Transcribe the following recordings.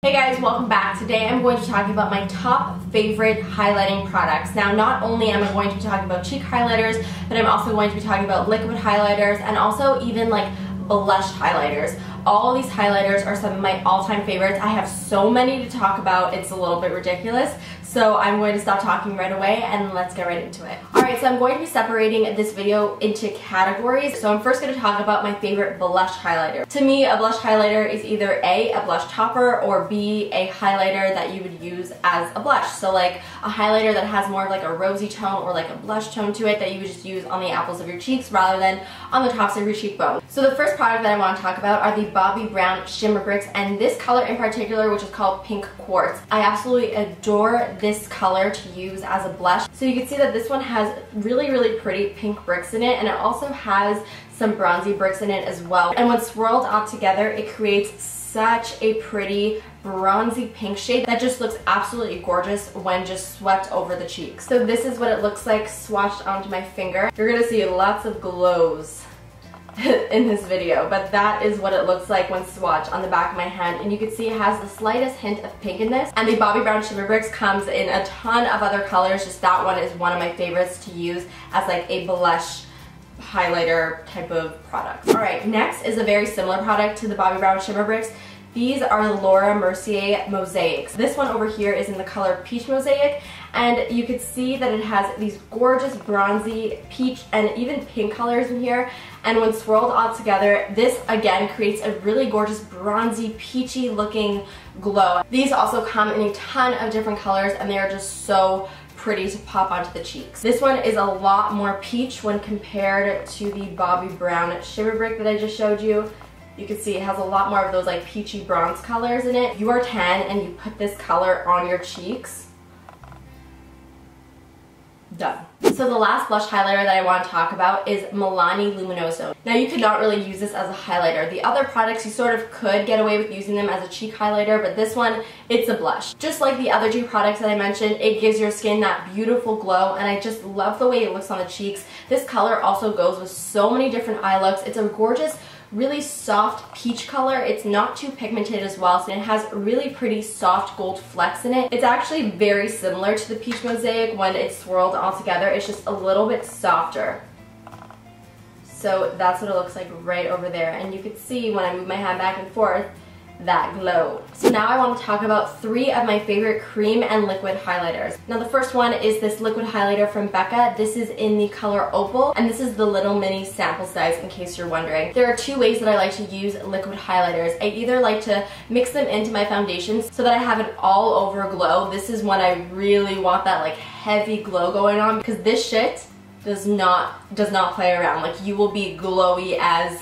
Hey guys, welcome back. Today I'm going to talk about my top favorite highlighting products. Now, not only am I going to be talking about cheek highlighters, but I'm also going to be talking about liquid highlighters and also even like blush highlighters. All of these highlighters are some of my all-time favorites. I have so many to talk about, it's a little bit ridiculous. So I'm going to stop talking right away and let's get right into it. Alright, so I'm going to be separating this video into categories. So I'm first going to talk about my favorite blush highlighter. To me, a blush highlighter is either A, a blush topper, or B, a highlighter that you would use as a blush. So like a highlighter that has more of like a rosy tone or like a blush tone to it that you would just use on the apples of your cheeks rather than on the tops of your cheekbone. So the first product that I want to talk about are the Bobbi Brown Shimmer Bricks, and this color in particular, which is called Pink Quartz. I absolutely adore this color to use as a blush. So you can see that this one has really pretty pink bricks in it, and it also has some bronzy bricks in it as well. And when swirled all together, it creates such a pretty bronzy pink shade that just looks absolutely gorgeous when just swept over the cheeks. So this is what it looks like swatched onto my finger. You're gonna see lots of glows in this video, but that is what it looks like when swatched on the back of my hand, and you can see it has the slightest hint of pink in this. And the Bobbi Brown Shimmer Bricks comes in a ton of other colors, just that one is one of my favorites to use as like a blush highlighter type of product. Alright, next is a very similar product to the Bobbi Brown Shimmer Bricks. These are the Laura Mercier Mosaics. This one over here is in the color Peach Mosaic, and you can see that it has these gorgeous bronzy, peach, and even pink colors in here. And when swirled all together, this again creates a really gorgeous bronzy, peachy looking glow. These also come in a ton of different colors, and they are just so pretty to pop onto the cheeks. This one is a lot more peach when compared to the Bobbi Brown Shimmer Brick that I just showed you. You can see it has a lot more of those like peachy bronze colors in it. You are tan and you put this color on your cheeks. Done. So the last blush highlighter that I want to talk about is Milani Luminoso. Now you could not really use this as a highlighter. The other products you sort of could get away with using them as a cheek highlighter, but this one, it's a blush. Just like the other two products that I mentioned, it gives your skin that beautiful glow, and I just love the way it looks on the cheeks. This color also goes with so many different eye looks. It's a gorgeous, really soft peach color. It's not too pigmented as well, so it has really pretty soft gold flecks in it. It's actually very similar to the Peach Mosaic when it's swirled all together. It's just a little bit softer. So that's what it looks like right over there, and you can see when I move my hand back and forth that glow. So now I want to talk about three of my favorite cream and liquid highlighters. Now the first one is this liquid highlighter from BECCA. This is in the color Opal, and this is the little mini sample size in case you're wondering. There are two ways that I like to use liquid highlighters. I either like to mix them into my foundations so that I have an all over glow. This is when I really want that like heavy glow going on, because this shit does not play around. Like, you will be glowy as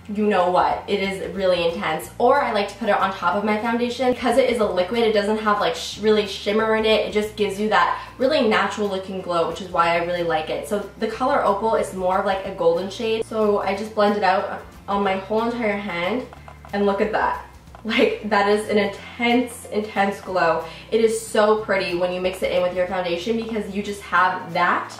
you know what. It is really intense. Or I like to put it on top of my foundation. Because it is a liquid, it doesn't have like really shimmer in it. It just gives you that really natural looking glow, which is why I really like it. So the color Opal is more of like a golden shade. So I just blend it out on my whole entire hand, and look at that. Like, that is an intense glow. It is so pretty when you mix it in with your foundation, because you just have that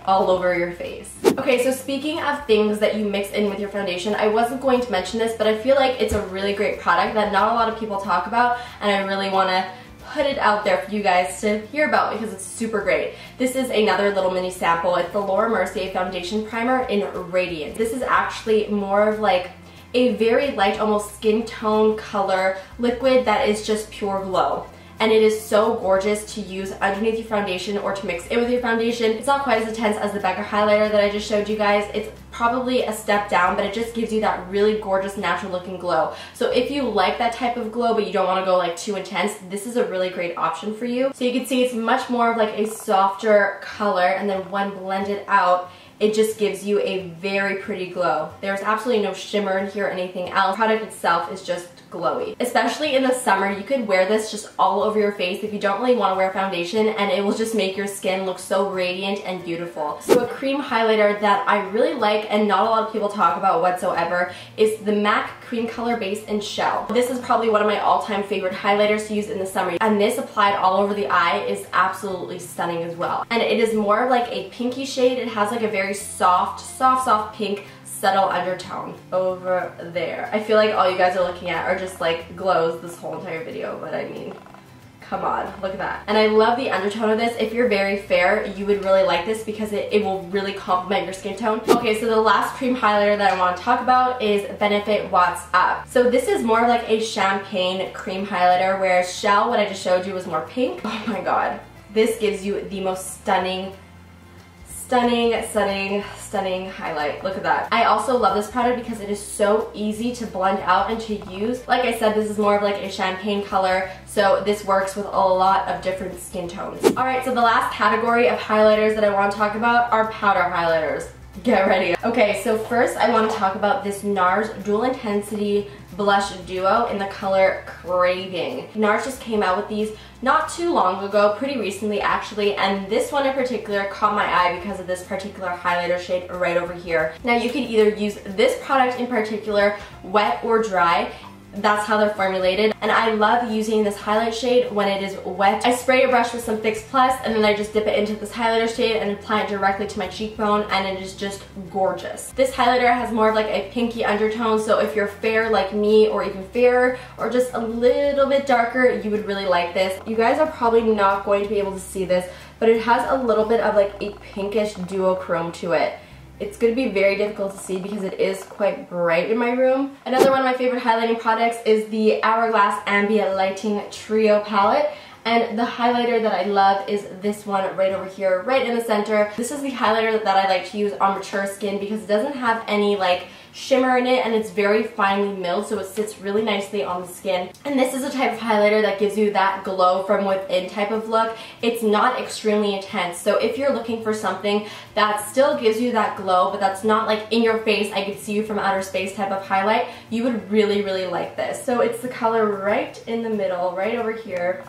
all over your face. Okay, so speaking of things that you mix in with your foundation, I wasn't going to mention this, but I feel like it's a really great product that not a lot of people talk about, and I really want to put it out there for you guys to hear about because it's super great. This is another little mini sample. It's the Laura Mercier Foundation Primer in Radiant. This is actually more of like a very light, almost skin tone color liquid that is just pure glow. And it is so gorgeous to use underneath your foundation or to mix in with your foundation. It's not quite as intense as the BECCA highlighter that I just showed you guys. It's probably a step down, but it just gives you that really gorgeous natural looking glow. So if you like that type of glow but you don't want to go like too intense, this is a really great option for you. So you can see it's much more of like a softer color, and then when blended out, it just gives you a very pretty glow. There's absolutely no shimmer in here or anything else. The product itself is just glowy. Especially in the summer, you could wear this just all over your face if you don't really want to wear foundation, and it will just make your skin look so radiant and beautiful. So a cream highlighter that I really like and not a lot of people talk about whatsoever is the MAC Cream Color Base in Shell. This is probably one of my all-time favorite highlighters to use in the summer, and this applied all over the eye is absolutely stunning as well. And it is more of like a pinky shade. It has like a very soft pink, subtle undertone over there. I feel like all you guys are looking at are just like glows this whole entire video, but I mean, come on, look at that. And I love the undertone of this. If you're very fair, you would really like this because it will really complement your skin tone. Okay, so the last cream highlighter that I want to talk about is Benefit Watts Up. So this is more like a champagne cream highlighter, whereas Shell, what I just showed you, was more pink. Oh my god. This gives you the most stunning highlight. Look at that. I also love this product because it is so easy to blend out and to use. Like I said, this is more of like a champagne color, so this works with a lot of different skin tones. Alright, so the last category of highlighters that I want to talk about are powder highlighters. Get ready. Okay, so first I want to talk about this NARS Dual Intensity Blush Duo in the color Craving. NARS just came out with these not too long ago, pretty recently actually, and this one in particular caught my eye because of this particular highlighter shade right over here. Now you can either use this product in particular wet or dry. That's how they're formulated, and I love using this highlight shade when it is wet. I spray a brush with some Fix Plus and then I just dip it into this highlighter shade and apply it directly to my cheekbone, and it is just gorgeous. This highlighter has more of like a pinky undertone, so if you're fair like me or even fairer or just a little bit darker, you would really like this. You guys are probably not going to be able to see this, but it has a little bit of like a pinkish duochrome to it. It's going to be very difficult to see because it is quite bright in my room. Another one of my favorite highlighting products is the Hourglass Ambient Lighting Trio palette. And the highlighter that I love is this one right over here, right in the center. This is the highlighter that I like to use on mature skin because it doesn't have any like shimmer in it, and it's very finely milled, so it sits really nicely on the skin. And this is a type of highlighter that gives you that glow from within type of look. It's not extremely intense, so if you're looking for something that still gives you that glow, but that's not like in your face, I could see you from outer space type of highlight, you would really, really like this. So it's the color right in the middle, right over here.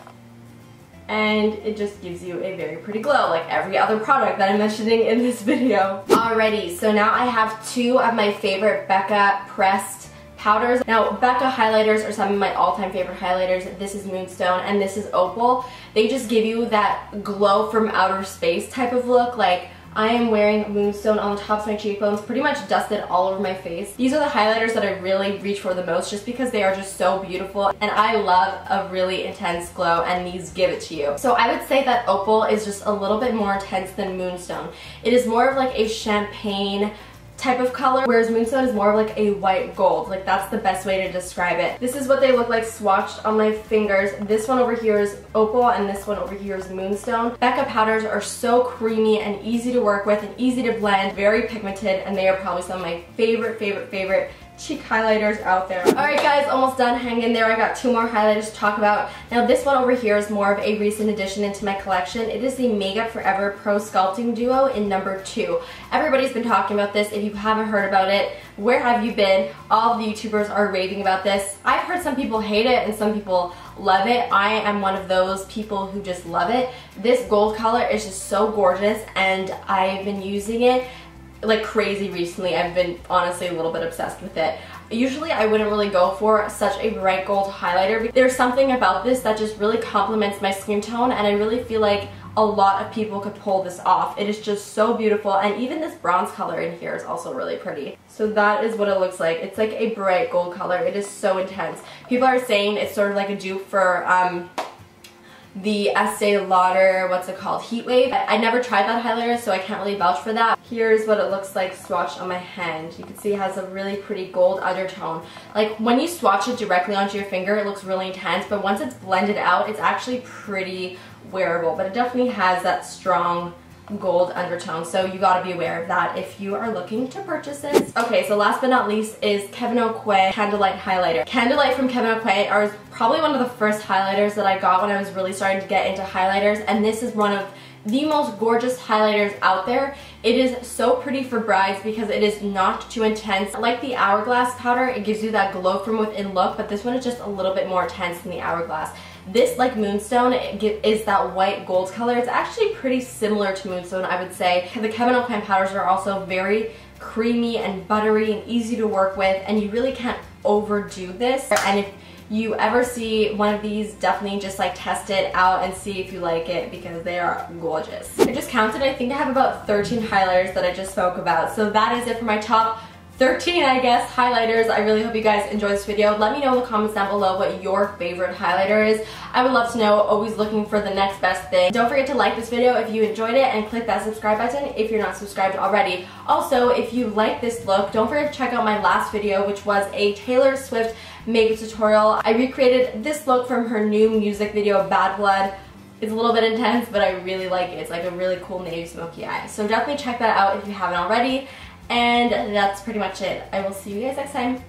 And it just gives you a very pretty glow, like every other product that I'm mentioning in this video. Alrighty, so now I have two of my favorite BECCA pressed powders. Now, BECCA highlighters are some of my all-time favorite highlighters. This is Moonstone and this is Opal. They just give you that glow from outer space type of look. Like, I am wearing Moonstone on the tops of my cheekbones, pretty much dusted all over my face. These are the highlighters that I really reach for the most just because they are just so beautiful, and I love a really intense glow, and these give it to you. So I would say that Opal is just a little bit more intense than Moonstone. It is more of like a champagne type of color, whereas Moonstone is more of like a white gold. Like, that's the best way to describe it. This is what they look like swatched on my fingers. This one over here is Opal and this one over here is Moonstone. BECCA powders are so creamy and easy to work with and easy to blend, very pigmented, and they are probably some of my favorite cheek highlighters out there. Alright guys, almost done. Hang in there. I got two more highlighters to talk about. Now this one over here is more of a recent addition into my collection. It is the Makeup Forever Pro Sculpting Duo in number 2. Everybody's been talking about this. If you haven't heard about it, where have you been? All of the YouTubers are raving about this. I've heard some people hate it and some people love it. I am one of those people who just love it. This gold color is just so gorgeous, and I've been using it like crazy recently. I've been honestly a little bit obsessed with it. Usually I wouldn't really go for such a bright gold highlighter, but there's something about this that just really complements my skin tone, and I really feel like a lot of people could pull this off. It is just so beautiful, and even this bronze color in here is also really pretty. So that is what it looks like. It's like a bright gold color. It is so intense. People are saying it's sort of like a dupe for the Estee Lauder, what's it called, Heat Wave. I never tried that highlighter, so I can't really vouch for that. Here's what it looks like swatched on my hand. You can see it has a really pretty gold undertone. Like, when you swatch it directly onto your finger, it looks really intense, but once it's blended out, it's actually pretty wearable. But it definitely has that strong gold undertone, so you gotta be aware of that if you are looking to purchase it. Okay, so last but not least is Kevyn Aucoin Candlelight Highlighter. Candlelight from Kevyn Aucoin are probably one of the first highlighters that I got when I was really starting to get into highlighters, and this is one of the most gorgeous highlighters out there. It is so pretty for brides because it is not too intense. Like the Hourglass powder, it gives you that glow from within look, but this one is just a little bit more intense than the Hourglass. This, like Moonstone, is that white gold color. It's actually pretty similar to Moonstone, I would say. The Kevyn Aucoin powders are also very creamy and buttery and easy to work with, and you really can't overdo this. And if you ever see one of these, definitely just like test it out and see if you like it, because they are gorgeous. I just counted, I think I have about 13 highlighters that I just spoke about. So that is it for my top 13, I guess, highlighters. I really hope you guys enjoyed this video. Let me know in the comments down below what your favorite highlighter is. I would love to know, always looking for the next best thing. Don't forget to like this video if you enjoyed it and click that subscribe button if you're not subscribed already. Also, if you like this look, don't forget to check out my last video, which was a Taylor Swift makeup tutorial. I recreated this look from her new music video, Bad Blood. It's a little bit intense, but I really like it. It's like a really cool navy smoky eye. So definitely check that out if you haven't already. And that's pretty much it. I will see you guys next time.